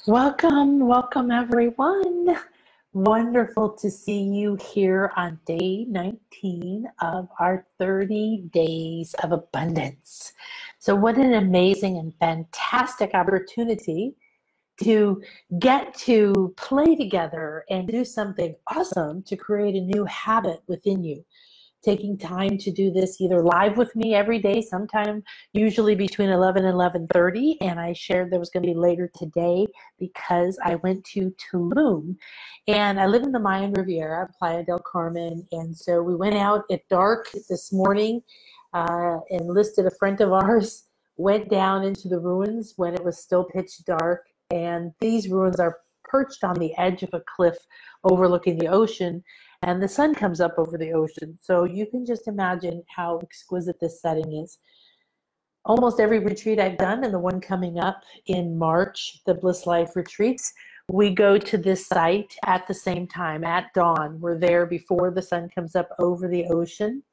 Welcome, welcome everyone. Wonderful to see you here on day 19 of our 30 days of abundance. So what an amazing and fantastic opportunity to get to play together and do something awesome to create a new habit within you. Taking time to do this either live with me every day, sometime usually between 11 and 11:30, and I shared there was going to be later today because I went to Tulum, and I live in the Mayan Riviera, Playa del Carmen, and so we went out at dark this morning, enlisted a friend of ours, went down into the ruins when it was still pitch dark, and these ruins are perched on the edge of a cliff overlooking the ocean, and the sun comes up over the ocean. So you can just imagine how exquisite this setting is. Almost every retreat I've done, and the one coming up in March, the Bliss Life retreats, we go to this site at the same time, at dawn. We're there before the sun comes up over the ocean,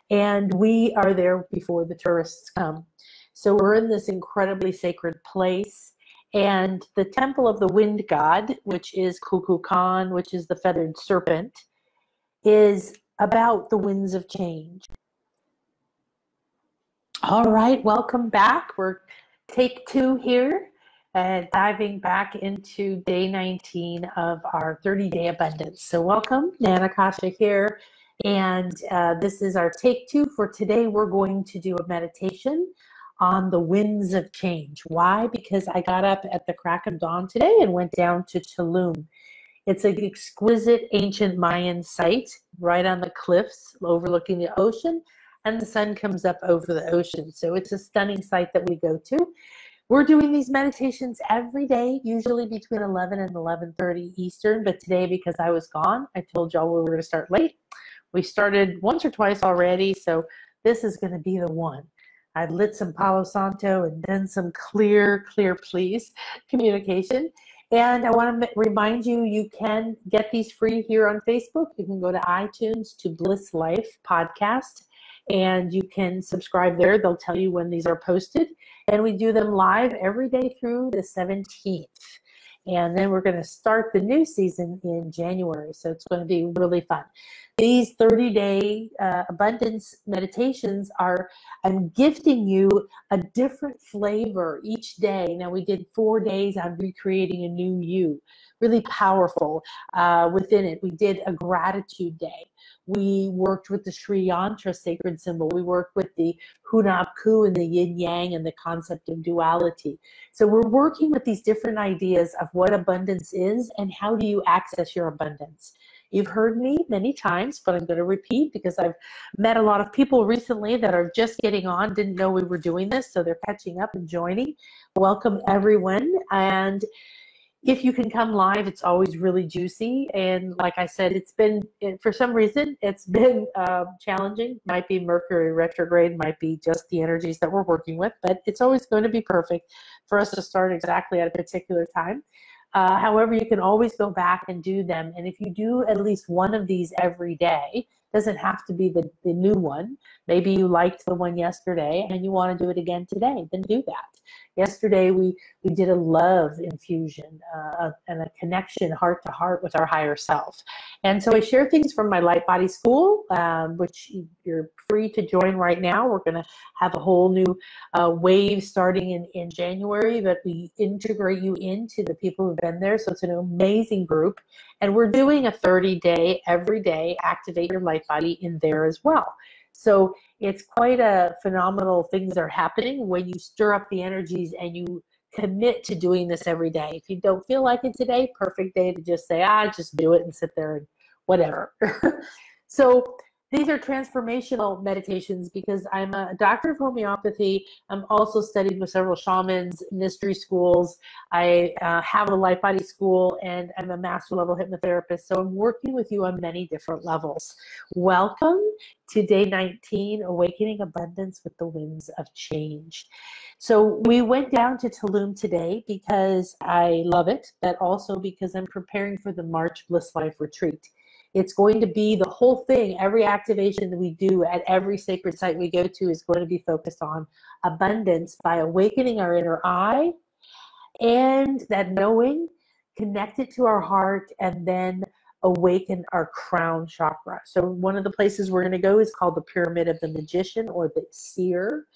and we are there before the tourists come. So we're in this incredibly sacred place. And the temple of the wind god, which is Kukulkan, which is the feathered serpent, is about the winds of change. All right, welcome back. We're take 2 here and diving back into day 19 of our 30-day abundance. So welcome, Nana Kasha here. And this is our take 2 for today. We're going to do a meditation on the winds of change. Why? Because I got up at the crack of dawn today and went down to Tulum. It's an exquisite ancient Mayan site right on the cliffs overlooking the ocean, and the sun comes up over the ocean. So it's a stunning site that we go to. We're doing these meditations every day, usually between 11 and 11:30 Eastern, but today, because I was gone, I told y'all we were going to start late. We started once or twice already, so this is going to be the one. I lit some Palo Santo and then some clear, please communication. And I want to remind you, you can get these free here on Facebook. You can go to iTunes to Bliss Life Podcast, and you can subscribe there. They'll tell you when these are posted. And we do them live every day through the 17th. And then we're going to start the new season in January. So it's going to be really fun. These 30-day abundance meditations I'm gifting you a different flavor each day. Now, we did 4 days on recreating a new you, really powerful within it. We did a gratitude day. We worked with the Sri Yantra sacred symbol. We worked with the Hunapku and the yin yang and the concept of duality. So we're working with these different ideas of what abundance is and how do you access your abundance. You've heard me many times, but I'm going to repeat because I've met a lot of people recently that are just getting on, didn't know we were doing this, so they're catching up and joining. Welcome, everyone. And if you can come live, it's always really juicy. And like I said, for some reason, it's been challenging. Might be Mercury retrograde, might be just the energies that we're working with, but it's always going to be perfect for us to start exactly at a particular time. However, you can always go back and do them. And if you do at least one of these every day, doesn't have to be the new one. Maybe you liked the one yesterday and you want to do it again today, then do that. Yesterday, we did a love infusion and a connection heart to heart with our higher self. And so I share things from my Light Body School, which you're free to join right now. We're going to have a whole new wave starting in January, but we integrate you into the people who've been there. So it's an amazing group. And we're doing a 30-day, every day, activate your light body in there as well. So it's quite a phenomenal things are happening when you stir up the energies and you commit to doing this every day. If you don't feel like it today, perfect day to just say, just do it and sit there and whatever. So these are transformational meditations because I'm a doctor of homeopathy. I'm also studied with several shamans, mystery schools. I have a light body school, and I'm a master level hypnotherapist. So I'm working with you on many different levels. Welcome to day 19, Awakening Abundance with the Winds of Change. So we went down to Tulum today because I love it, but also because I'm preparing for the March Bliss Life Retreat. It's going to be the whole thing. Every activation that we do at every sacred site we go to is going to be focused on abundance by awakening our inner eye and that knowing, connect it to our heart, and then awaken our crown chakra. So one of the places we're going to go is called the Pyramid of the Magician or the Seer.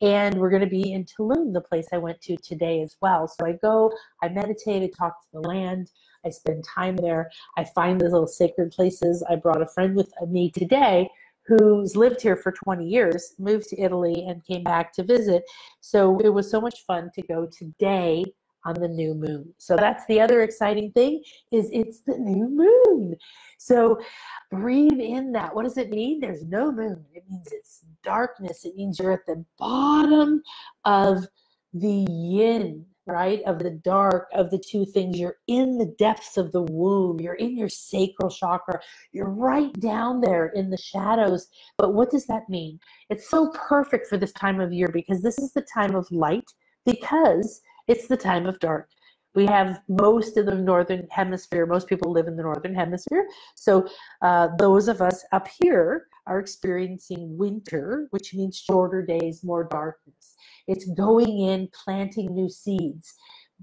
And we're going to be in Tulum, the place I went to today as well. So I go, I meditate, I talk to the land, I spend time there. I find those little sacred places. I brought a friend with me today who's lived here for 20 years, moved to Italy and came back to visit. So it was so much fun to go today on the new moon. So that's the other exciting thing, is it's the new moon. So breathe in that. What does it mean? There's no moon. It means it's darkness. It means you're at the bottom of the yin, right? Of the dark, of the two things. You're in the depths of the womb. You're in your sacral chakra. You're right down there in the shadows. But what does that mean? It's so perfect for this time of year, because this is the time of light, because it's the time of dark. We have most of the northern hemisphere. Most people live in the northern hemisphere. So those of us up here are experiencing winter, which means shorter days, more darkness. It's going in, planting new seeds,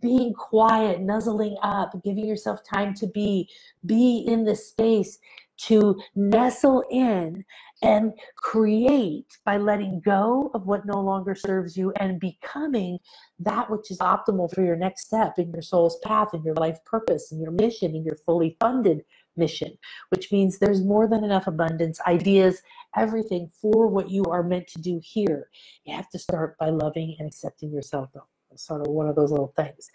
being quiet, nuzzling up, giving yourself time to be in the space to nestle in and create by letting go of what no longer serves you and becoming that which is optimal for your next step in your soul's path, in your life purpose, in your mission, in your fully funded mission, which means there's more than enough abundance, ideas, everything for what you are meant to do here. You have to start by loving and accepting yourself, though. Sort of one of those little things.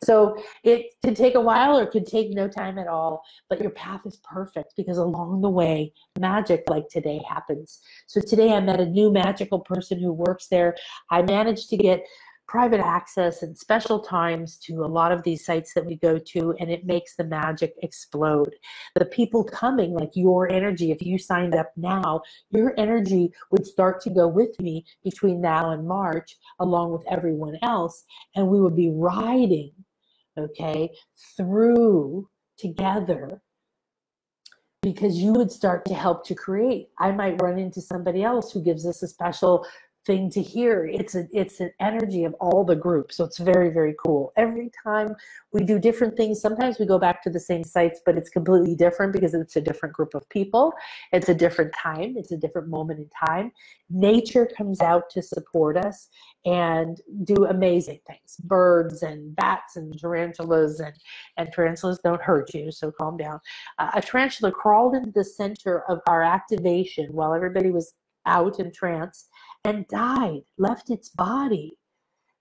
So it could take a while or it could take no time at all, but your path is perfect, because along the way, magic like today happens. So today I met a new magical person who works there. I managed to get private access and special times to a lot of these sites that we go to, and it makes the magic explode. The people coming, like your energy, if you signed up now, your energy would start to go with me between now and March, along with everyone else, and we would be riding, okay, through together, because you would start to help to create. I might run into somebody else who gives us a special thing to hear. It's an energy of all the group. So it's very, very cool. Every time we do different things, sometimes we go back to the same sites, but it's completely different because it's a different group of people. It's a different time. It's a different moment in time. Nature comes out to support us and do amazing things. Birds and bats and tarantulas, and tarantulas don't hurt you, so calm down. A tarantula crawled into the center of our activation while everybody was out in trance and died, left its body.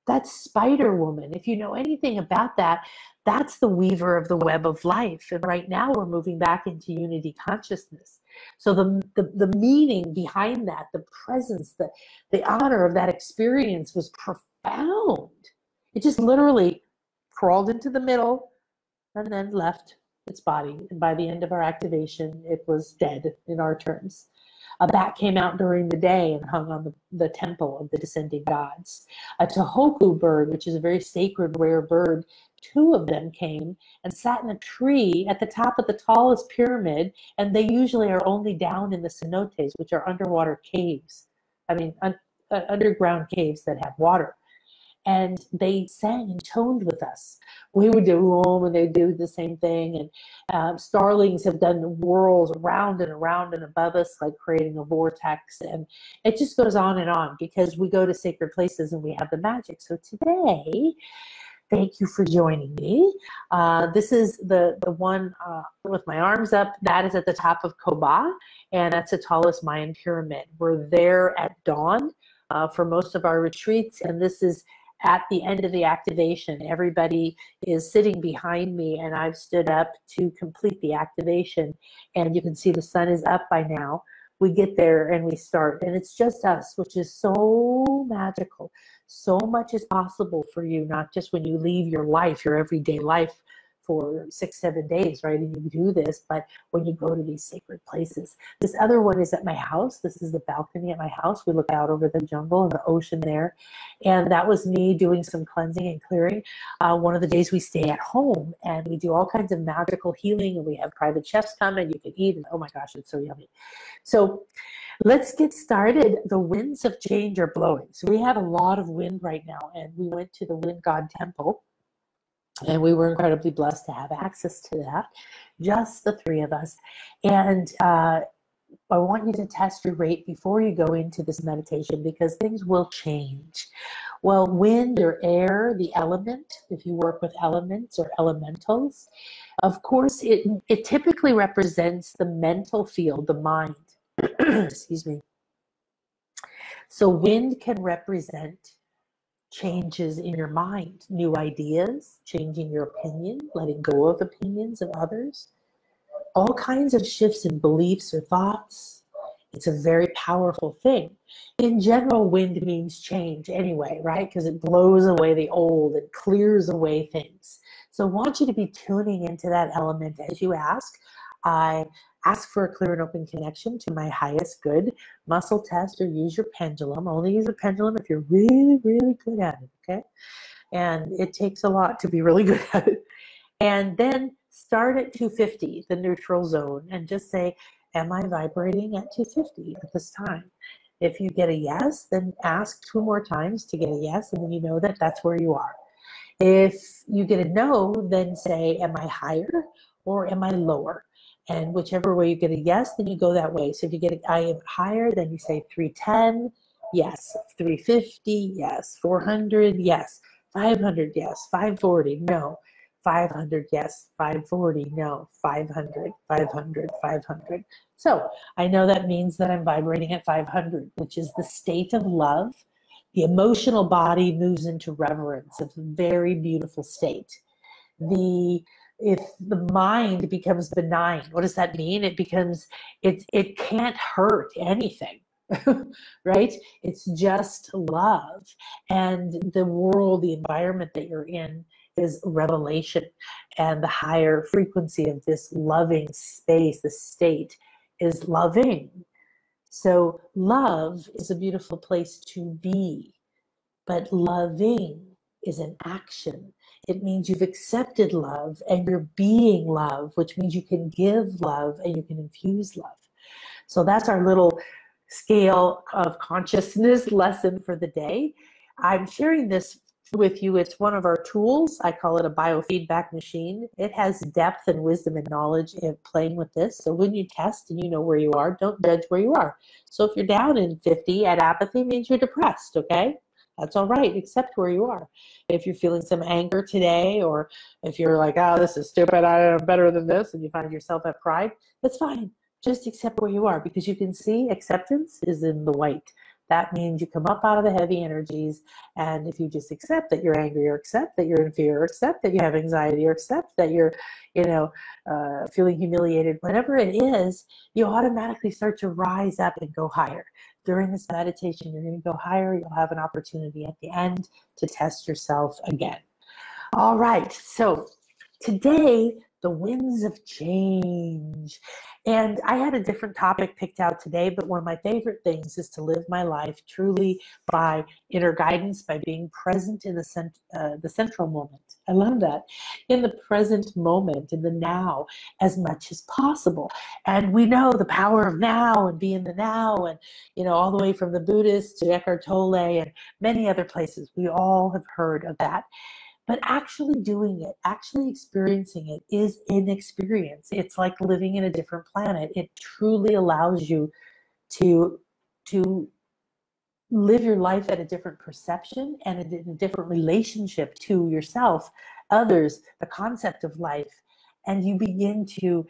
That's Spider Woman. If you know anything about that, that's the weaver of the web of life. And right now we're moving back into unity consciousness. So the meaning behind that, the presence, the honor of that experience was profound. It just literally crawled into the middle and then left its body. And by the end of our activation, it was dead in our terms. A bat came out during the day and hung on the temple of the descending gods. A tohoku bird, which is a very sacred, rare bird, 2 of them came and sat in a tree at the top of the tallest pyramid, and they usually are only down in the cenotes, which are underwater caves. I mean, underground caves that have water. And they sang and toned with us. We would do Om, and they do the same thing. And starlings have done whirls around and around and above us, like creating a vortex. And it just goes on because we go to sacred places and we have the magic. So today, thank you for joining me. This is the one with my arms up. That is at the top of Koba, and that's the tallest Mayan pyramid. We're there at dawn for most of our retreats, and this is at the end of the activation. Everybody is sitting behind me, and I've stood up to complete the activation. And you can see the sun is up by now. We get there and we start, and it's just us, which is so magical. So much is possible for you, not just when you leave your life, your everyday life, for 6-7 days, right? And you do this, but when you go to these sacred places. This other one is at my house. This is the balcony at my house. We look out over the jungle and the ocean there. And that was me doing some cleansing and clearing. One of the days we stay at home and we do all kinds of magical healing, and we have private chefs come and you can eat, and oh my gosh, it's so yummy. So let's get started. The winds of change are blowing. So we have a lot of wind right now, and we went to the wind god temple. And we were incredibly blessed to have access to that, just the three of us. And I want you to test your rate before you go into this meditation, because things will change. Well, wind or air, the element, if you work with elements or elementals, of course, it typically represents the mental field, the mind. Excuse me. So wind can represent changes in your mind, new ideas, changing your opinion, letting go of opinions of others, all kinds of shifts in beliefs or thoughts. It's a very powerful thing. In general, wind means change anyway, right? Because it blows away the old and clears away things. So I want you to be tuning into that element as you ask. I ask for a clear and open connection to my highest good. Muscle test or use your pendulum. Only use a pendulum if you're really, really good at it, okay? And it takes a lot to be really good at it. And then start at 250, the neutral zone, and just say, am I vibrating at 250 at this time? If you get a yes, then ask 2 more times to get a yes, and then you know that that's where you are. If you get a no, then say, am I higher or am I lower? And whichever way you get a yes, then you go that way. So if you get I am higher, then you say 310, yes. 350, yes. 400, yes. 500, yes. 540, no. 500, yes. 540, no. 500, 500, 500. So I know that means that I'm vibrating at 500, which is the state of love. The emotional body moves into reverence. It's a very beautiful state. If the mind becomes benign, what does that mean? It can't hurt anything, right? It's just love. And the world, the environment that you're in is revelation. And the higher frequency of this loving space, the state, is loving. So love is a beautiful place to be, but loving is an action. It means you've accepted love and you're being love, which means you can give love and you can infuse love. So that's our little scale of consciousness lesson for the day. I'm sharing this with you. It's one of our tools. I call it a biofeedback machine. It has depth and wisdom and knowledge in playing with this. So when you test and you know where you are, don't judge where you are. So if you're down in 50 at apathy, means you're depressed, okay? That's all right. Accept where you are. If you're feeling some anger today, or if you're like, oh, this is stupid, I'm better than this, and you find yourself at pride, that's fine. Just accept where you are, because you can see acceptance is in the white. That means you come up out of the heavy energies, and if you just accept that you're angry, or accept that you're in fear, or accept that you have anxiety, or accept that you're, feeling humiliated, whatever it is, you automatically start to rise up and go higher. During this meditation, you're going to go higher. You'll have an opportunity at the end to test yourself again. All right, so today, the winds of change. And I had a different topic picked out today, but one of my favorite things is to live my life truly by inner guidance, by being present in the central moment. I love that. In the present moment, in the now, as much as possible. And we know the power of now and be in the now, and all the way from the Buddhists to Eckhart Tolle and many other places. We all have heard of that. But actually doing it, actually experiencing it is an experience. It's like living in a different planet. It truly allows you to live your life at a different perception and in a different relationship to yourself, others, the concept of life. And you begin to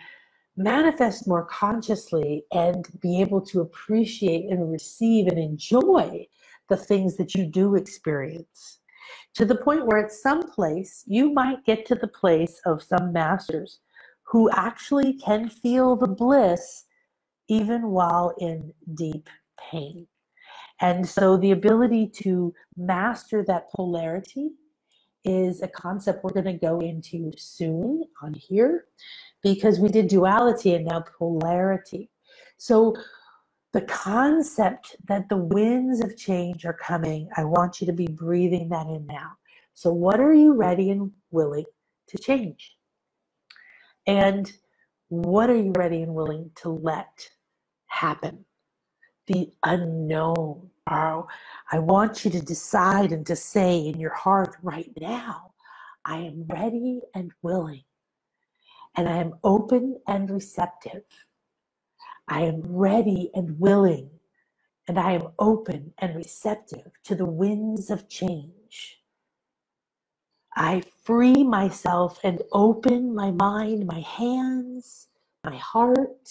manifest more consciously and be able to appreciate and receive and enjoy the things that you do experience. To the point where at some place, you might get to the place of some masters who actually can feel the bliss even while in deep pain. And so the ability to master that polarity is a concept we're going to go into soon on here, because we did duality and now polarity. So the concept that the winds of change are coming, I want you to be breathing that in now. So what are you ready and willing to change? And what are you ready and willing to let happen? The unknown. Oh, I want you to decide and to say in your heart right now, I am ready and willing, and I am open and receptive. I am ready and willing, and I am open and receptive to the winds of change. I free myself and open my mind, my hands, my heart,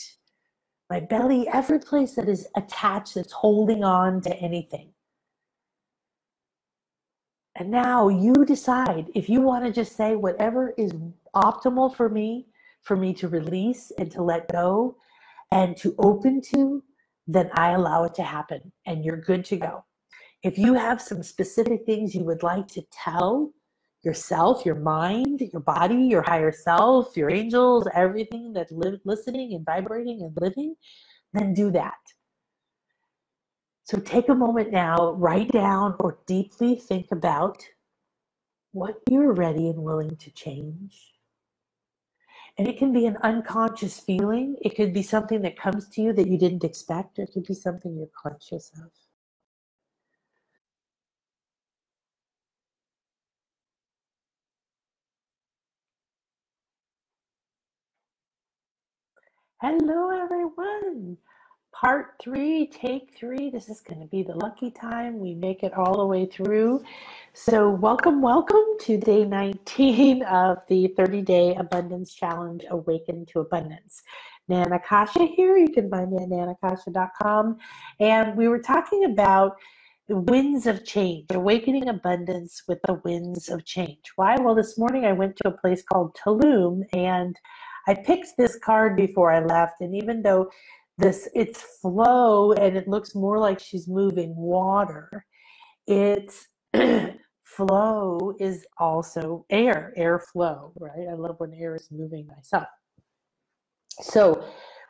my belly, every place that is attached, that's holding on to anything. And now you decide if you want to just say whatever is optimal for me to release and to let go and to open to, then I allow it to happen and you're good to go. If you have some specific things you would like to tell yourself, your mind, your body, your higher self, your angels, everything that's listening and vibrating and living, then do that. So take a moment now, write down or deeply think about what you're ready and willing to change. And it can be an unconscious feeling. It could be something that comes to you that you didn't expect, or it could be something you're conscious of. Hello, everyone. Part 3, take 3. This is going to be the lucky time. We make it all the way through. So welcome to day 19 of the 30-day abundance challenge, Awaken to Abundance. Nana Kasha here. You can find me at nanakasha.com. And we were talking about the winds of change, awakening abundance with the winds of change. Why? Well, this morning I went to a place called Tulum, and I picked this card before I left. And even though it's flow and it looks more like she's moving water, it's flow is also air flow, right? I love when air is moving myself. So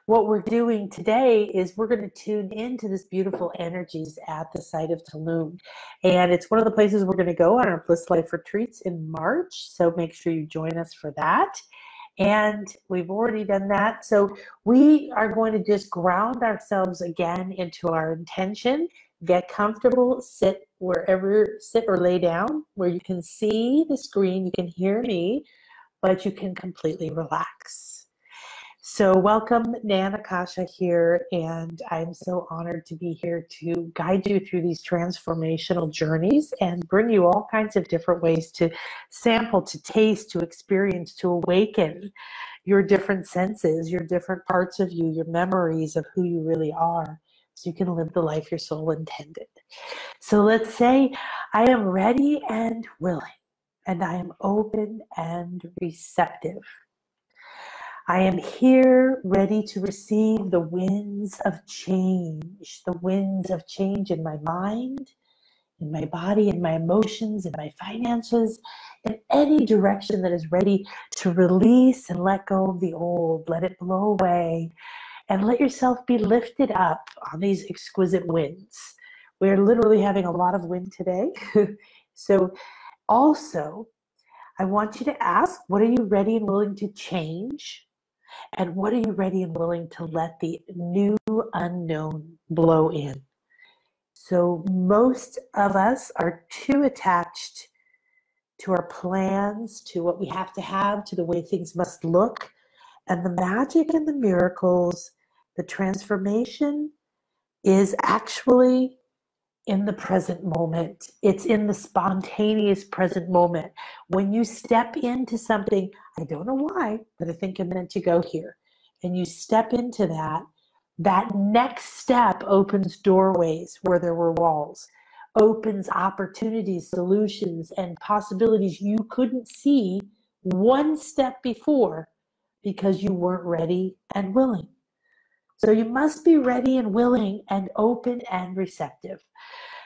what we're doing today is we're going to tune into this beautiful energies at the site of Tulum. And it's one of the places we're going to go on our Bliss Life retreats in March. So make sure you join us for that. And we've already done that. So we are going to just ground ourselves again into our intention. Get comfortable, sit or lay down where you can see the screen, you can hear me, but you can completely relax. So welcome, Nana Kasha here, and I'm so honored to be here to guide you through these transformational journeys and bring you all kinds of different ways to sample, to taste, to experience, to awaken your different senses, your different parts of you, your memories of who you really are, so you can live the life your soul intended. So let's say, I am ready and willing, and I am open and receptive. I am here ready to receive the winds of change in my mind, in my body, in my emotions, in my finances, in any direction that is ready to release and let go of the old, let it blow away, and let yourself be lifted up on these exquisite winds. We're literally having a lot of wind today. So also, I want you to ask, what are you ready and willing to change? And what are you ready and willing to let the new unknown blow in? So most of us are too attached to our plans, to what we have to have, to the way things must look. And the magic and the miracles, the transformation is actually in the present moment. It's in the spontaneous present moment. When you step into something, I don't know why, but I think I'm meant to go here. And you step into that next step opens doorways where there were walls, opens opportunities, solutions, and possibilities you couldn't see one step before because you weren't ready and willing. So you must be ready and willing and open and receptive.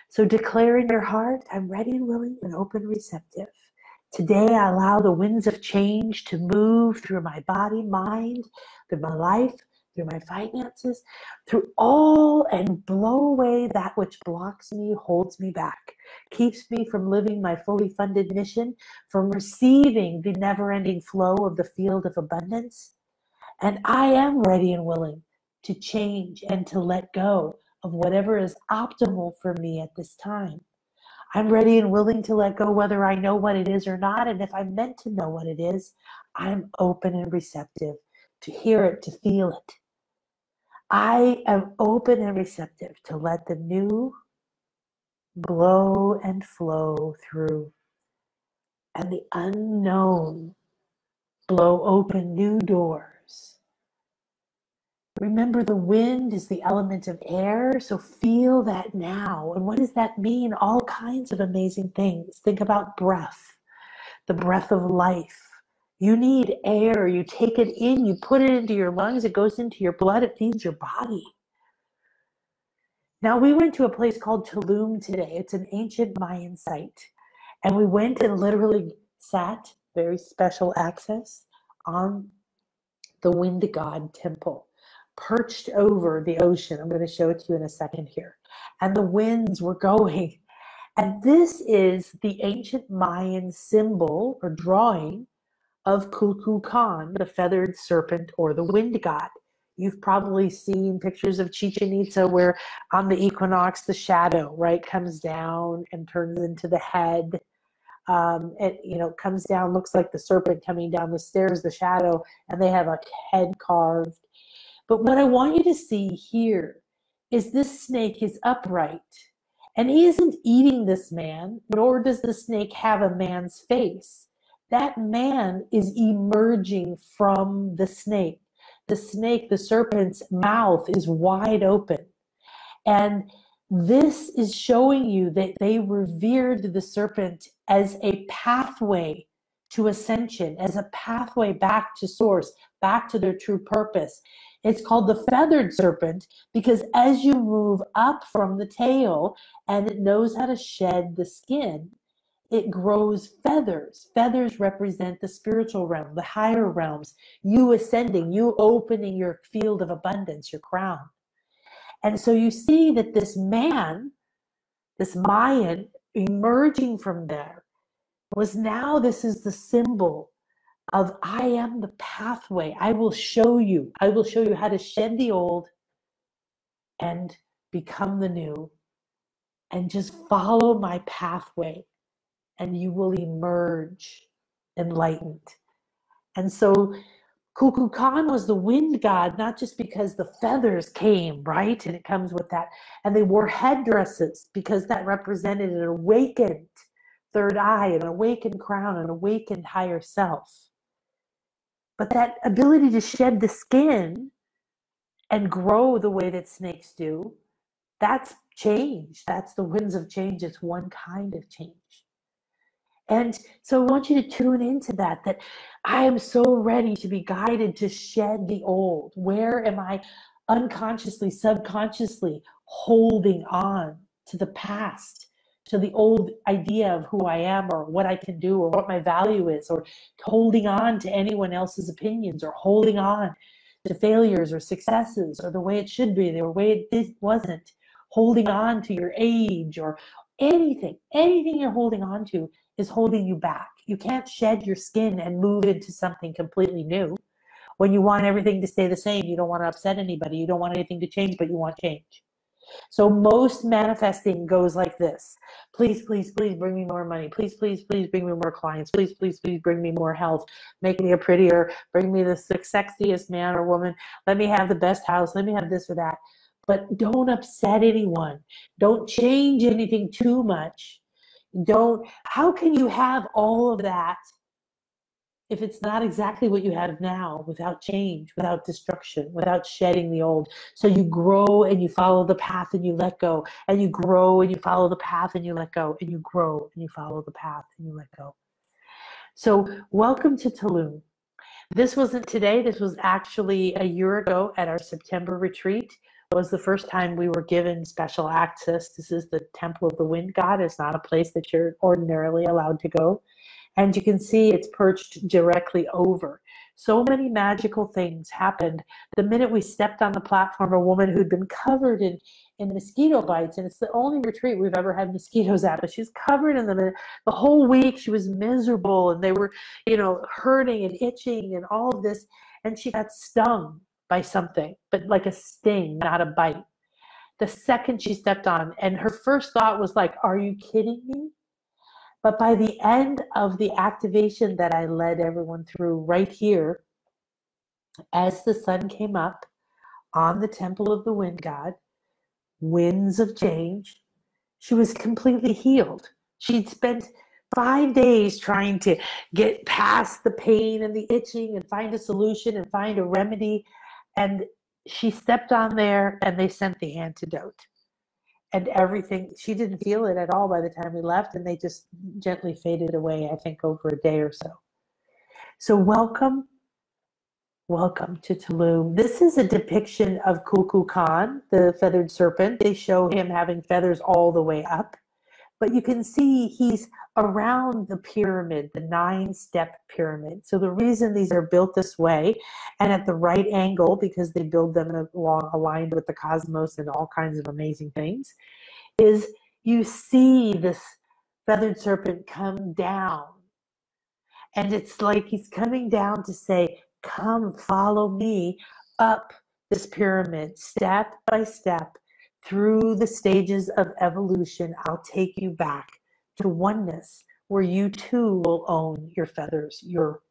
So declare in your heart, I'm ready and willing and open, receptive. Today I allow the winds of change to move through my body, mind, through my life, through my finances, through all, and blow away that which blocks me, holds me back, keeps me from living my fully funded mission, from receiving the never-ending flow of the field of abundance. And I am ready and willing to change and to let go of whatever is optimal for me at this time. I'm ready and willing to let go whether I know what it is or not. And if I'm meant to know what it is, I'm open and receptive to hear it, to feel it. I am open and receptive to let the new blow and flow through, and the unknown blow open new doors. Remember, the wind is the element of air, so feel that now. And what does that mean? All kinds of amazing things. Think about breath, the breath of life. You need air. You take it in, you put it into your lungs, it goes into your blood, it feeds your body. Now, we went to a place called Tulum today. It's an ancient Mayan site. And we went and literally sat, very special access, on the wind god temple, perched over the ocean. I'm going to show it to you in a second here. And the winds were going. And this is the ancient Mayan symbol or drawing of Kukulkan, the feathered serpent or the wind god. You've probably seen pictures of Chichen Itza where on the equinox, the shadow, right, comes down and turns into the head. It comes down, looks like the serpent coming down the stairs, the shadow, and they have a head carved. But what I want you to see here is this snake is upright, and he isn't eating this man, nor does the snake have a man's face. That man is emerging from the snake. The snake, the serpent's mouth is wide open. And this is showing you that they revered the serpent as a pathway to ascension, as a pathway back to source, back to their true purpose. It's called the feathered serpent because as you move up from the tail and it knows how to shed the skin, it grows feathers. Feathers represent the spiritual realm, the higher realms, you ascending, you opening your field of abundance, your crown. And so you see that this man, this Mayan, emerging from there, this is the symbol of I am the pathway. I will show you how to shed the old and become the new, and just follow my pathway and you will emerge enlightened. And so Kukulkan was the wind god, not just because the feathers came, right? And it comes with that. And they wore headdresses because that represented an awakened third eye, an awakened crown, an awakened higher self. But that ability to shed the skin and grow the way that snakes do, that's change. That's the winds of change. It's one kind of change. And so I want you to tune into that I am so ready to be guided to shed the old. Where am I unconsciously, subconsciously holding on to the past, to the old idea of who I am or what I can do or what my value is, or holding on to anyone else's opinions, or holding on to failures or successes or the way it should be, the way it wasn't, holding on to your age or anything you're holding on to is holding you back. You can't shed your skin and move into something completely new. When you want everything to stay the same, you don't want to upset anybody. You don't want anything to change, but you want change. So most manifesting goes like this. Please, please, please bring me more money. Please, please, please bring me more clients. Please, please, please bring me more health. Make me a prettier, bring me the sexiest man or woman. Let me have the best house. Let me have this or that. But don't upset anyone. Don't change anything too much. How can you have all of that if it's not exactly what you have now, without change, without destruction, without shedding the old? So you grow and you follow the path and you let go, and you grow and you follow the path and you let go, and you grow and you follow the path and you let go. So welcome to Tulum. This wasn't today. This was actually a year ago at our September retreat. It was the first time we were given special access. This is the Temple of the Wind God. It's not a place that you're ordinarily allowed to go. And you can see it's perched directly over. So many magical things happened. The minute we stepped on the platform, a woman who'd been covered in mosquito bites, and it's the only retreat we've ever had mosquitoes at, but she's covered in them. And the whole week she was miserable, and they were, hurting and itching and all of this. And she got stung by something, but like a sting, not a bite. the second she stepped on. And her first thought was like, are you kidding me? But by the end of the activation that I led everyone through right here, as the sun came up on the temple of the wind god, winds of change, she was completely healed. She'd spent 5 days trying to get past the pain and the itching and find a solution and find a remedy. And she stepped on there and they sent the antidote. And everything, she didn't feel it at all by the time we left, and they just gently faded away, I think, over a day or so. So welcome to Tulum. This is a depiction of Kukulkan, the feathered serpent. They show him having feathers all the way up. But you can see he's around the pyramid, the 9-step pyramid. So the reason these are built this way and at the right angle, because they build them aligned with the cosmos and all kinds of amazing things, is you see this feathered serpent come down. And it's like he's coming down to say, come follow me up this pyramid, step by step, through the stages of evolution. I'll take you back to oneness, where you too will own your feathers, your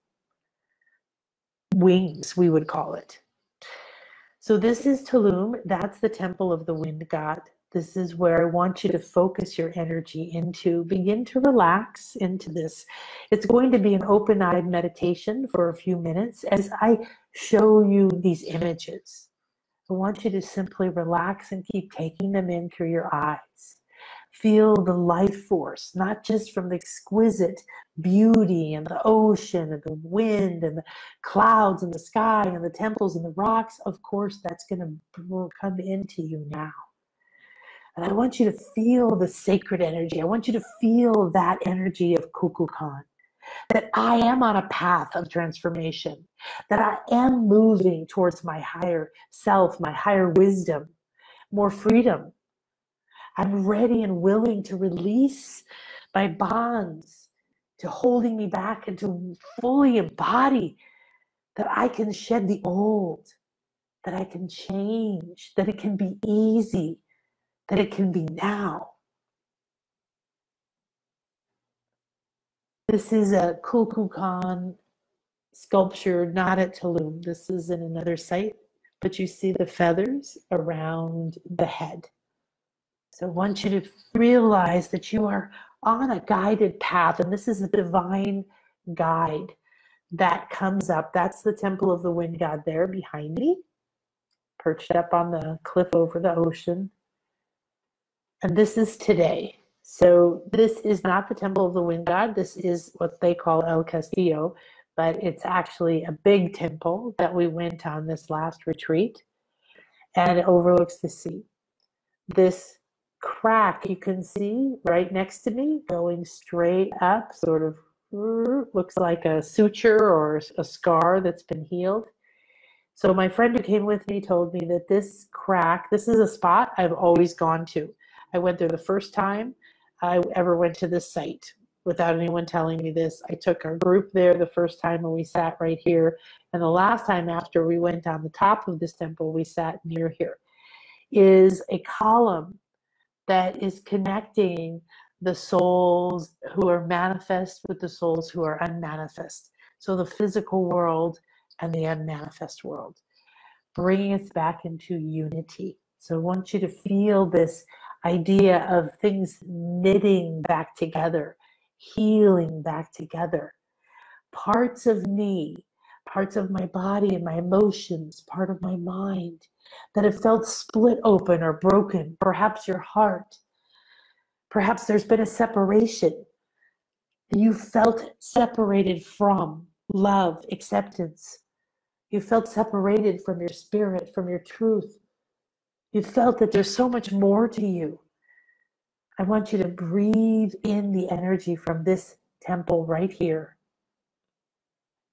wings, we would call it. So this is Tulum. That's the temple of the wind god. This is where I want you to focus your energy into. Begin to relax into this. It's going to be an open-eyed meditation for a few minutes as I show you these images. I want you to simply relax and keep taking them in through your eyes. Feel the life force, not just from the exquisite beauty and the ocean and the wind and the clouds and the sky and the temples and the rocks. Of course, that's going to come into you now. And I want you to feel the sacred energy. I want you to feel that energy of Kukulkan. That I am on a path of transformation, that I am moving towards my higher self, my higher wisdom, more freedom. I'm ready and willing to release my bonds, to holding me back, and to fully embody that I can shed the old, that I can change, that it can be easy, that it can be now. This is a Kukulkan sculpture, not at Tulum. This is in another site, but you see the feathers around the head. So I want you to realize that you are on a guided path, and this is a divine guide that comes up. That's the temple of the wind god there behind me, perched up on the cliff over the ocean. And this is today. So this is not the temple of the wind god. This is what they call El Castillo, but it's actually a big temple that we went on this last retreat, and it overlooks the sea. This crack you can see right next to me going straight up, sort of looks like a suture or a scar that's been healed. So my friend who came with me told me that this crack, this is a spot I've always gone to. I went there the first time I ever went to this site without anyone telling me this. I took our group there the first time and we sat right here. And the last time after we went on the top of this temple, we sat near here. Is a column that is connecting the souls who are manifest with the souls who are unmanifest. So the physical world and the unmanifest world, bringing us back into unity. So I want you to feel this idea of things knitting back together, healing back together. Parts of me, parts of my body and my emotions, part of my mind that have felt split open or broken, perhaps your heart. Perhaps there's been a separation. You felt separated from love, acceptance. You felt separated from your spirit, from your truth. You felt that there's so much more to you. I want you to breathe in the energy from this temple right here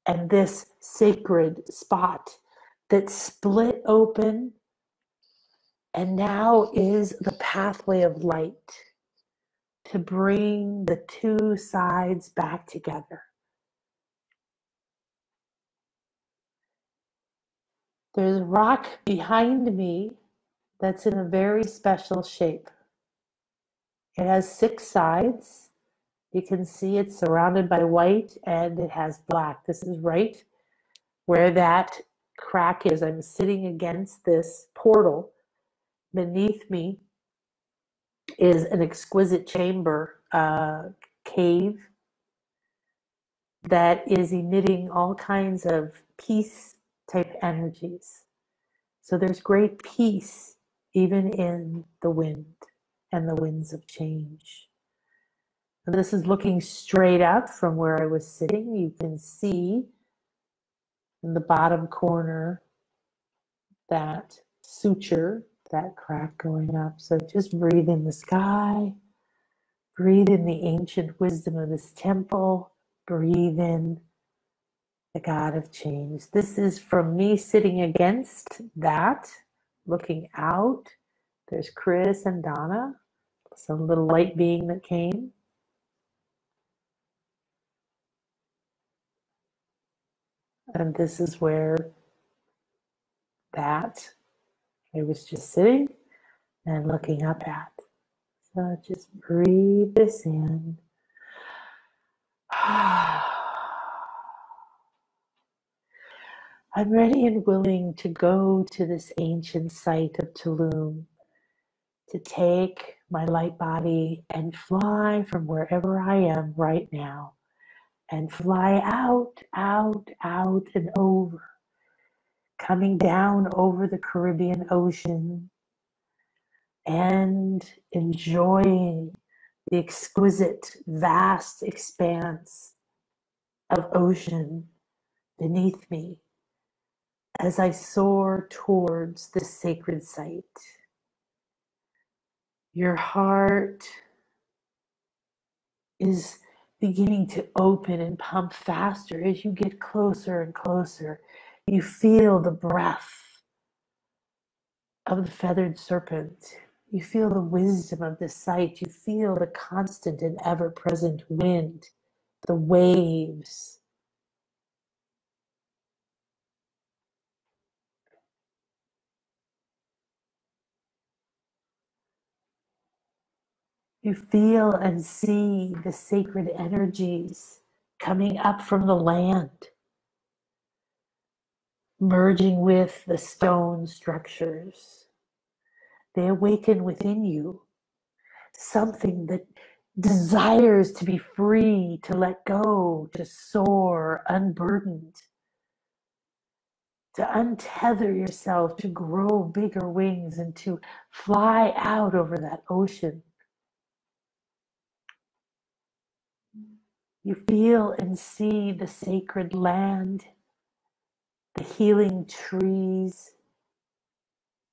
and this sacred spot that split open and now is the pathway of light to bring the two sides back together. There's a rock behind me that's in a very special shape. It has 6 sides. You can see it's surrounded by white and it has black. This is right where that crack is. I'm sitting against this portal. Beneath me is an exquisite chamber, cave that is emitting all kinds of peace type energies. So there's great peace even in the wind and the winds of change. And this is looking straight up from where I was sitting. You can see in the bottom corner that suture, that crack going up. So just breathe in the sky, breathe in the ancient wisdom of this temple, breathe in the God of change. This is from me sitting against that, looking out. There's Chris and Donna, some little light being that came. And this is where that I was just sitting and looking up at. So just breathe this in. I'm ready and willing to go to this ancient site of Tulum, to take my light body and fly from wherever I am right now and fly out, out, out and over, coming down over the Caribbean Ocean and enjoying the exquisite, vast expanse of ocean beneath me as I soar towards this sacred site. Your heart is beginning to open and pump faster as you get closer and closer. You feel the breath of the feathered serpent. You feel the wisdom of the site. You feel the constant and ever-present wind, the waves. You feel and see the sacred energies coming up from the land, merging with the stone structures. They awaken within you something that desires to be free, to let go, to soar unburdened, to untether yourself, to grow bigger wings and to fly out over that ocean. You feel and see the sacred land, the healing trees,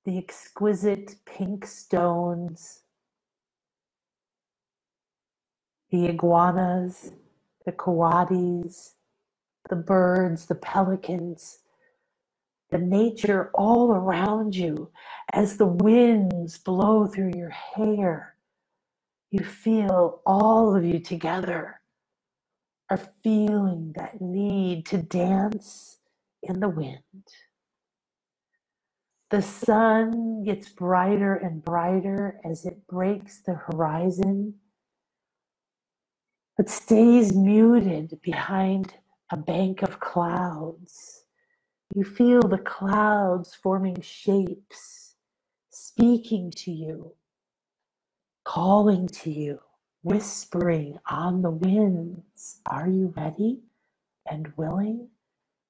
the exquisite pink stones, the iguanas, the coatis, the birds, the pelicans, the nature all around you. As the winds blow through your hair, you feel all of you together are feeling that need to dance in the wind. The sun gets brighter and brighter as it breaks the horizon, but stays muted behind a bank of clouds. You feel the clouds forming shapes, speaking to you, calling to you, whispering on the winds. Are you ready and willing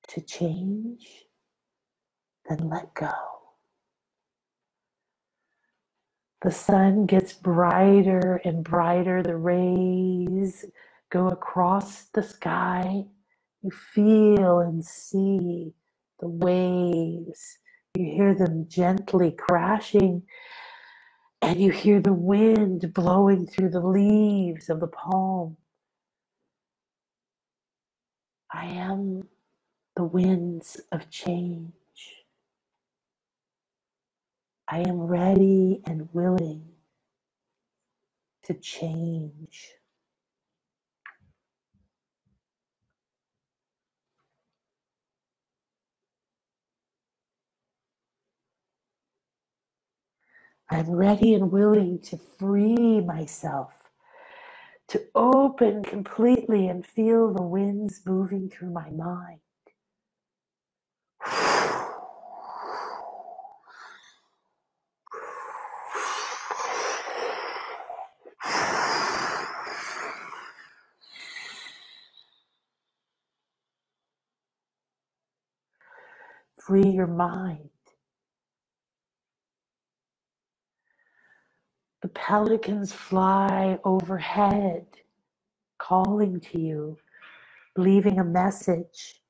to change? Then let go. The sun gets brighter and brighter. The rays go across the sky. You feel and see the waves. You hear them gently crashing, and you hear the wind blowing through the leaves of the palm. I am the winds of change. I am ready and willing to change. I'm ready and willing to free myself, to open completely and feel the winds moving through my mind. Free your mind. The pelicans fly overhead, calling to you, leaving a message.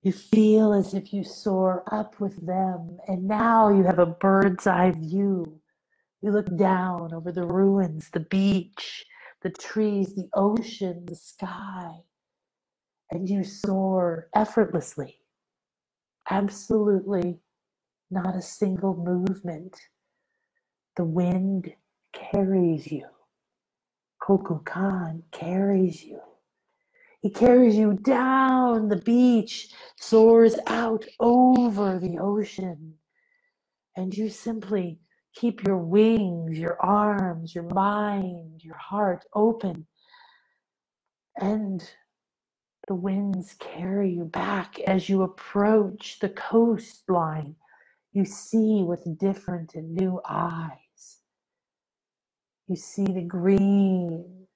You feel as if you soar up with them, and now you have a bird's eye view. You look down over the ruins, the beach, the trees, the ocean, the sky, and you soar effortlessly. Absolutely not a single movement. The wind carries you. Kukulkan carries you. He carries you down the beach, soars out over the ocean, and you simply keep your wings, your arms, your mind, your heart open, and the winds carry you back. As you approach the coastline, you see with different and new eyes. You see the green,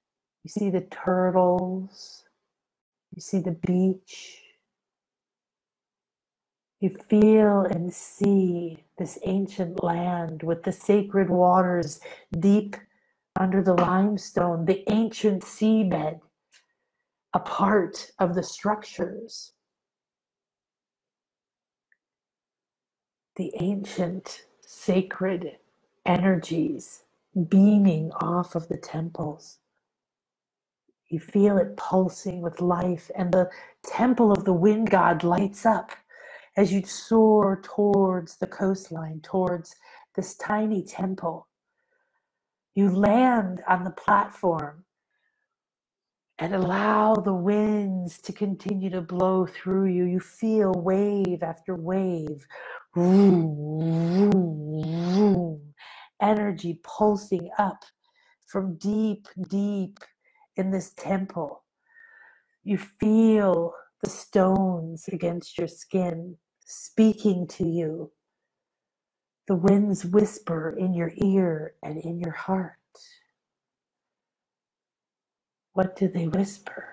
you see the turtles, you see the beach. You feel and see this ancient land with the sacred waters deep under the limestone, the ancient seabed, a part of the structures, the ancient sacred energies beaming off of the temples. You feel it pulsing with life, and the temple of the wind god lights up as you soar towards the coastline, towards this tiny temple. You land on the platform and allow the winds to continue to blow through you. You feel wave after wave, vroom, vroom, vroom, energy pulsing up from deep, deep in this temple. You feel the stones against your skin speaking to you. The winds whisper in your ear and in your heart. What do they whisper?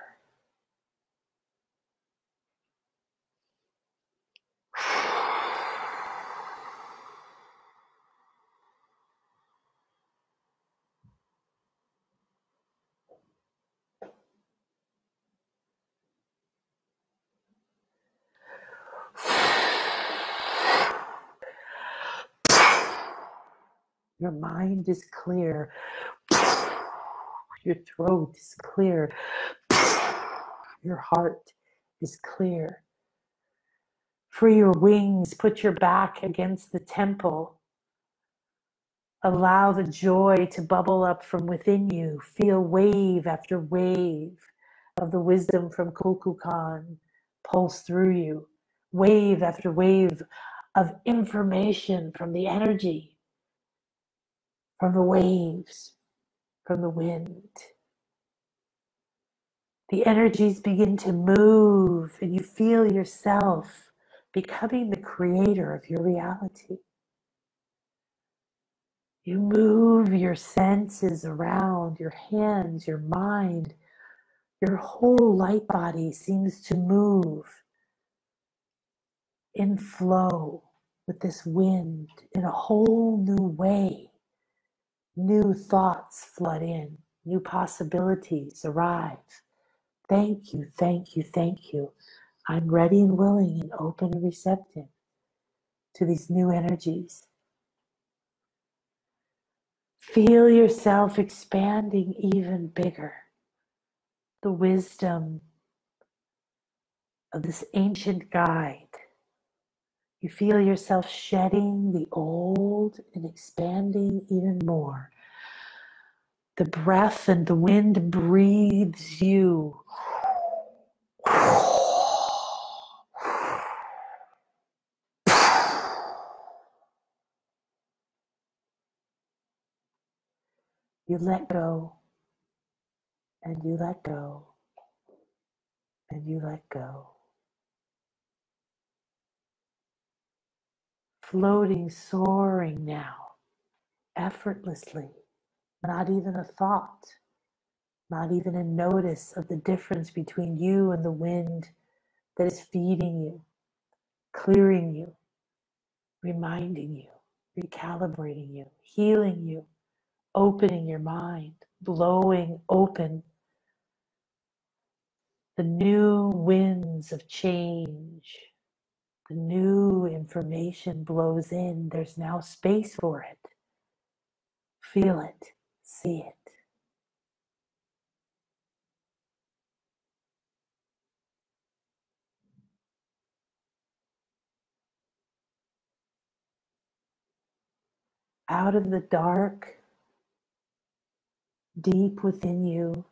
Your mind is clear. Your throat is clear. Your heart is clear. Free your wings. Put your back against the temple. Allow the joy to bubble up from within you. Feel wave after wave of the wisdom from Kukulkan pulse through you. Wave after wave of information from the energy, from the waves, from the wind. The energies begin to move, and you feel yourself becoming the creator of your reality. You move your senses around, your hands, your mind. Your whole light body seems to move in flow with this wind in a whole new way. New thoughts flood in, new possibilities arrive. Thank you, thank you, thank you. I'm ready and willing and open and receptive to these new energies. Feel yourself expanding even bigger. The wisdom of this ancient guide. You feel yourself shedding the old and expanding even more. The breath and the wind breathes you. You let go, and you let go, and you let go. Floating, soaring now, effortlessly, not even a thought, not even a notice of the difference between you and the wind that is feeding you, clearing you, reminding you, recalibrating you, healing you, opening your mind, blowing open the new winds of change. The new information blows in. There's now space for it. Feel it, see it. Out of the dark, deep within you,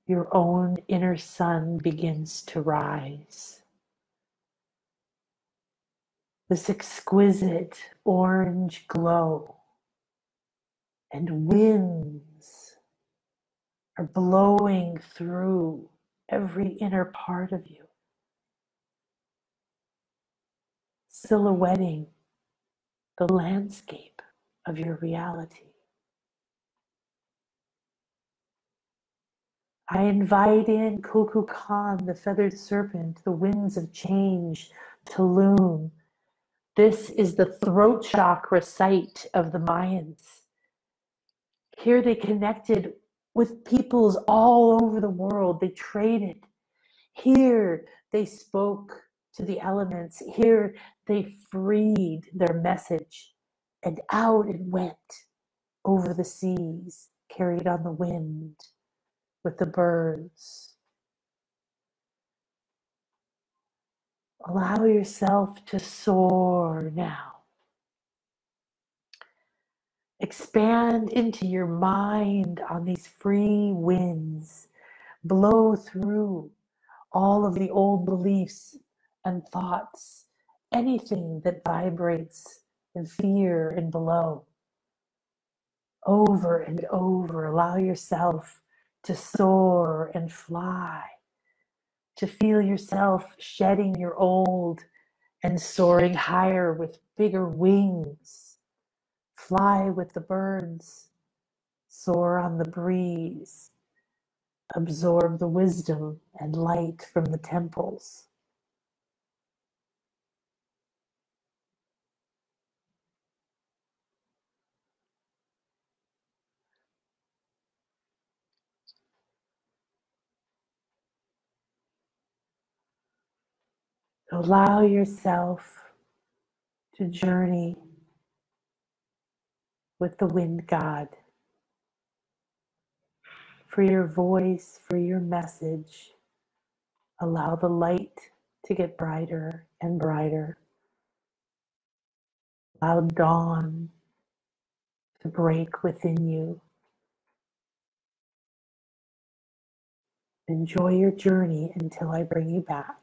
your own inner sun begins to rise. This exquisite orange glow, and winds are blowing through every inner part of you, silhouetting the landscape of your reality. I invite in Kuku Khan, the feathered serpent, the winds of change, Tulum. This is the throat chakra site of the Mayans. Here they connected with peoples all over the world. They traded. Here they spoke to the elements. Here they freed their message, and out it went over the seas, carried on the wind with the birds. Allow yourself to soar now. Expand into your mind on these free winds. Blow through all of the old beliefs and thoughts, anything that vibrates in fear and below. Over and over, allow yourself to soar and fly, to feel yourself shedding your old and soaring higher with bigger wings. Fly with the birds, soar on the breeze, absorb the wisdom and light from the temples. Allow yourself to journey with the wind god, for your voice, for your message. Allow the light to get brighter and brighter. Allow dawn to break within you. Enjoy your journey until I bring you back.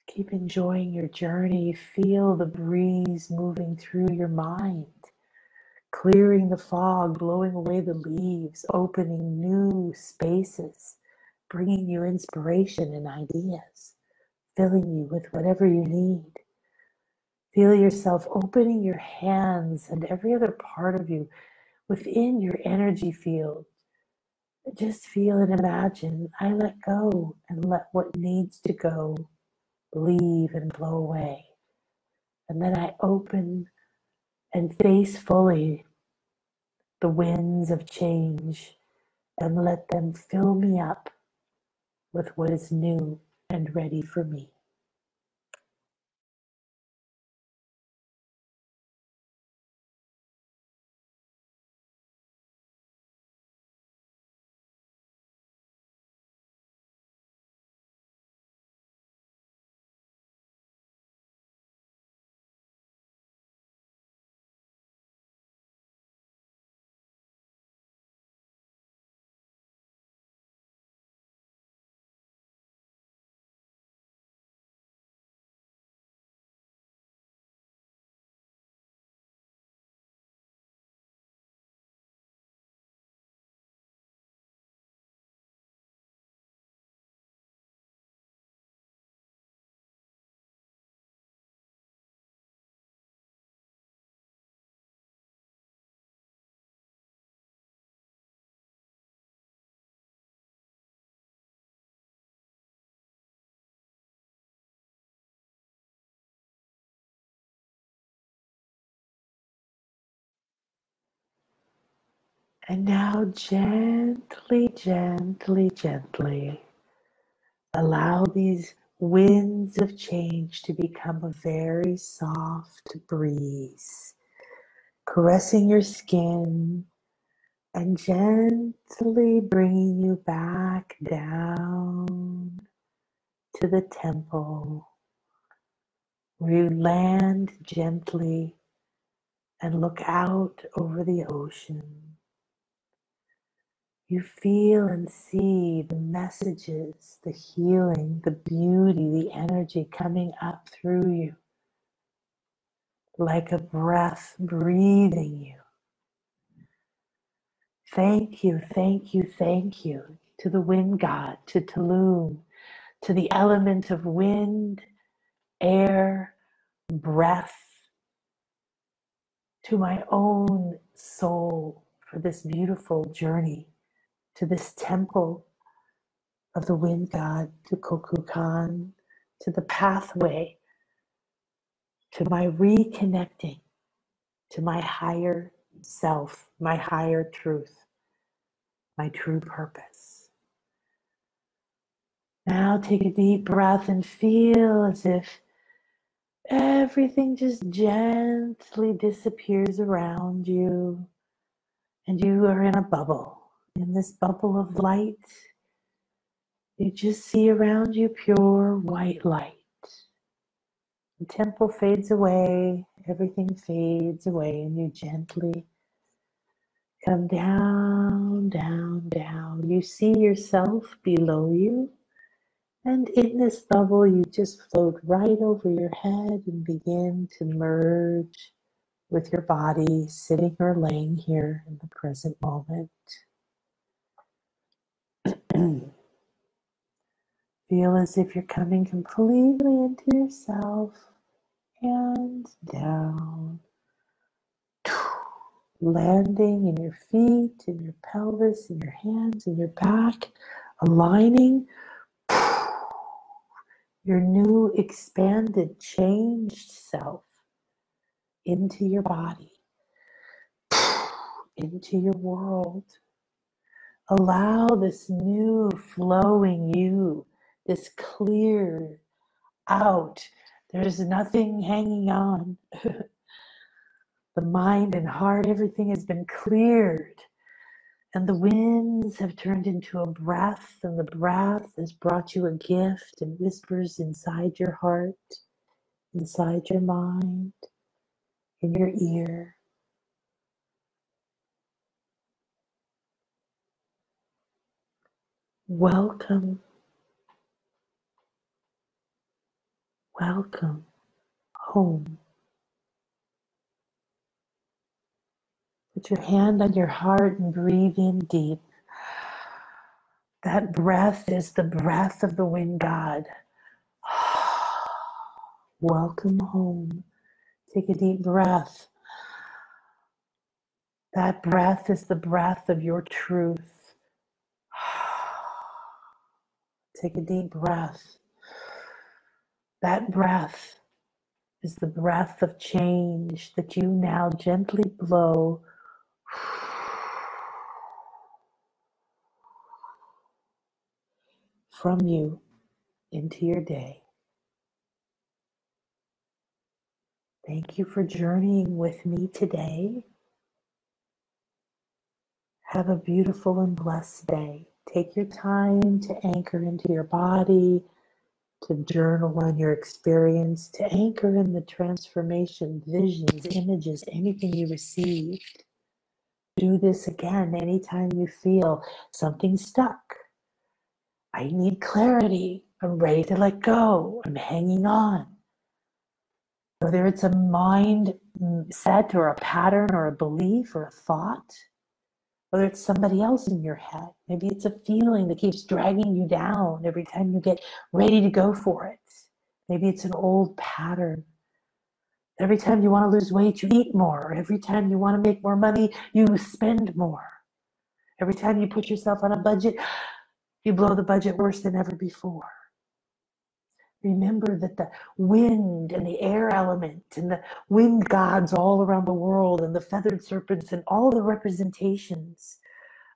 Keep enjoying your journey. Feel the breeze moving through your mind, clearing the fog, blowing away the leaves, opening new spaces, bringing you inspiration and ideas, filling you with whatever you need. Feel yourself opening your hands and every other part of you within your energy field. Just feel and imagine, I let go and let what needs to go leave and blow away. And then I open and face fully the winds of change and let them fill me up with what is new and ready for me. And now gently, gently, gently allow these winds of change to become a very soft breeze, caressing your skin and gently bringing you back down to the temple, where you land gently and look out over the ocean. You feel and see the messages, the healing, the beauty, the energy coming up through you like a breath breathing you. Thank you, thank you, thank you to the wind god, to Tulum, to the element of wind, air, breath, to my own soul for this beautiful journey, to this temple of the wind god, to Kokukan, to the pathway, to my reconnecting to my higher self, my higher truth, my true purpose. Now take a deep breath and feel as if everything just gently disappears around you and you are in a bubble. In this bubble of light, you just see around you pure white light. The temple fades away, everything fades away, and you gently come down, down, down. You see yourself below you, and in this bubble, you just float right over your head and begin to merge with your body, sitting or laying here in the present moment. Feel as if you're coming completely into yourself and down, landing in your feet, in your pelvis, in your hands, in your back, aligning your new expanded, changed self into your body, into your world. Allow this new flowing you, this clear out. There's nothing hanging on. The mind and heart, everything has been cleared. And the winds have turned into a breath, and the breath has brought you a gift and whispers inside your heart, inside your mind, in your ear. Welcome, welcome home. Put your hand on your heart and breathe in deep. That breath is the breath of the wind god. Welcome home. Take a deep breath. That breath is the breath of your truth. Take a deep breath. That breath is the breath of change that you now gently blow from you into your day. Thank you for journeying with me today. Have a beautiful and blessed day. Take your time to anchor into your body, to journal on your experience, to anchor in the transformation, visions, images, anything you received. Do this again anytime you feel something stuck. I need clarity. I'm ready to let go. I'm hanging on. Whether it's a mind set or a pattern or a belief or a thought, whether it's somebody else in your head, maybe it's a feeling that keeps dragging you down every time you get ready to go for it. Maybe it's an old pattern. Every time you want to lose weight, you eat more. Every time you want to make more money, you spend more. Every time you put yourself on a budget, you blow the budget worse than ever before. Remember that the wind and the air element and the wind gods all around the world and the feathered serpents and all the representations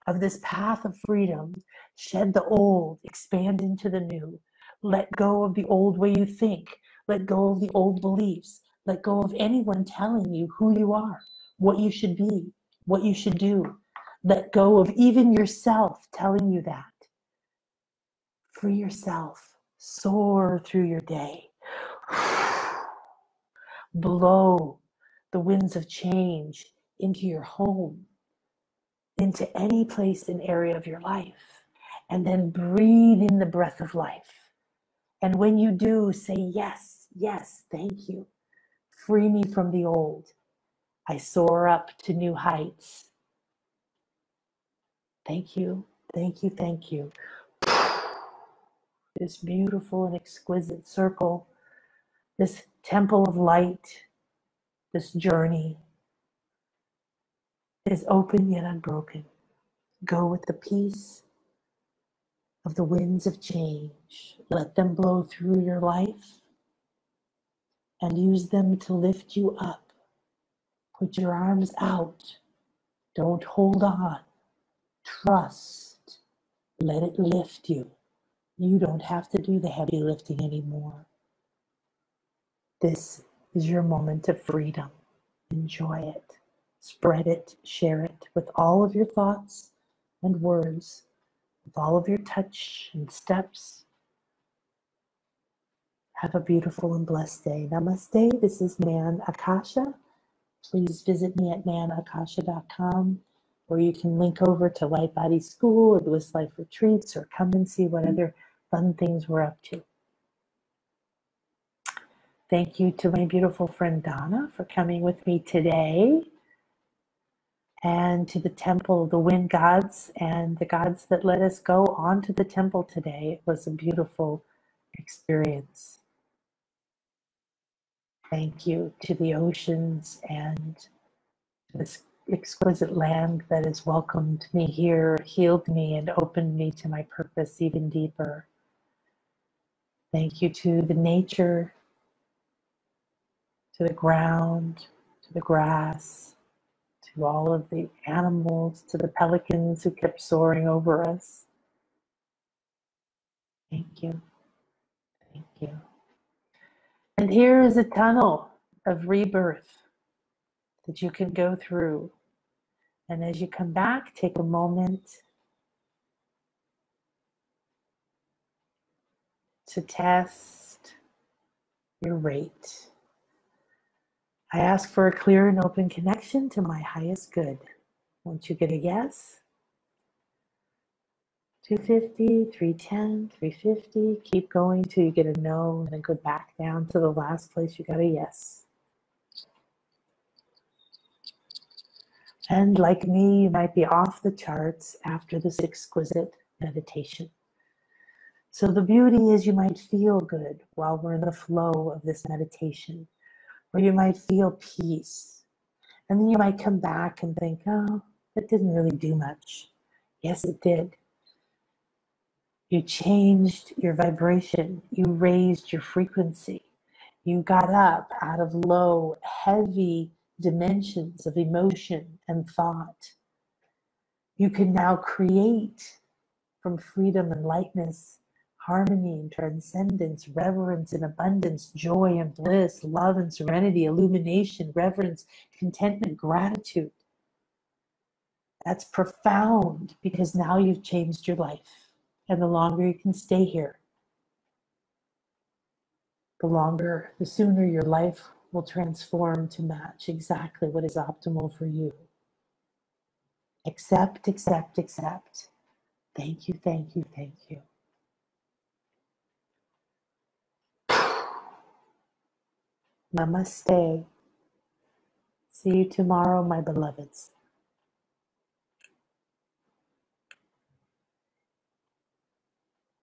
of this path of freedom shed the old, expand into the new. Let go of the old way you think. Let go of the old beliefs. Let go of anyone telling you who you are, what you should be, what you should do. Let go of even yourself telling you that. Free yourself. Soar through your day. Blow the winds of change into your home, into any place and area of your life, and then breathe in the breath of life. And when you do, say, yes, yes, thank you. Free me from the old. I soar up to new heights. Thank you, thank you, thank you. This beautiful and exquisite circle, this temple of light, this journey is open yet unbroken. Go with the peace of the winds of change. Let them blow through your life and use them to lift you up. Put your arms out. Don't hold on. Trust. Let it lift you. You don't have to do the heavy lifting anymore. This is your moment of freedom. Enjoy it. Spread it. Share it with all of your thoughts and words, with all of your touch and steps. Have a beautiful and blessed day. Namaste. This is Nan Akasha. Please visit me at nanakasha.com, where you can link over to Light Body School or Bliss Life Retreats, or come and see what other fun things we're up to. Thank you to my beautiful friend Donna for coming with me today, and to the temple, the wind gods and the gods that let us go onto the temple today. It was a beautiful experience. Thank you to the oceans and this exquisite land that has welcomed me here, healed me, and opened me to my purpose even deeper. Thank you to the nature, to the ground, to the grass, to all of the animals, to the pelicans who kept soaring over us. Thank you. Thank you. And here is a tunnel of rebirth that you can go through. And as you come back, take a moment to test your rate. I ask for a clear and open connection to my highest good. Once you get a yes, 250, 310, 350, keep going till you get a no, and then go back down to the last place you got a yes. And like me, you might be off the charts after this exquisite meditation. So the beauty is you might feel good while we're in the flow of this meditation, or you might feel peace. And then you might come back and think, oh, that didn't really do much. Yes, it did. You changed your vibration. You raised your frequency. You got up out of low, heavy dimensions of emotion and thought. You can now create from freedom and lightness, harmony and transcendence, reverence and abundance, joy and bliss, love and serenity, illumination, reverence, contentment, gratitude. That's profound, because now you've changed your life. And the longer you can stay here, the sooner your life will transform to match exactly what is optimal for you. Accept, accept, accept. Thank you, thank you, thank you. Namaste. See you tomorrow, my beloveds.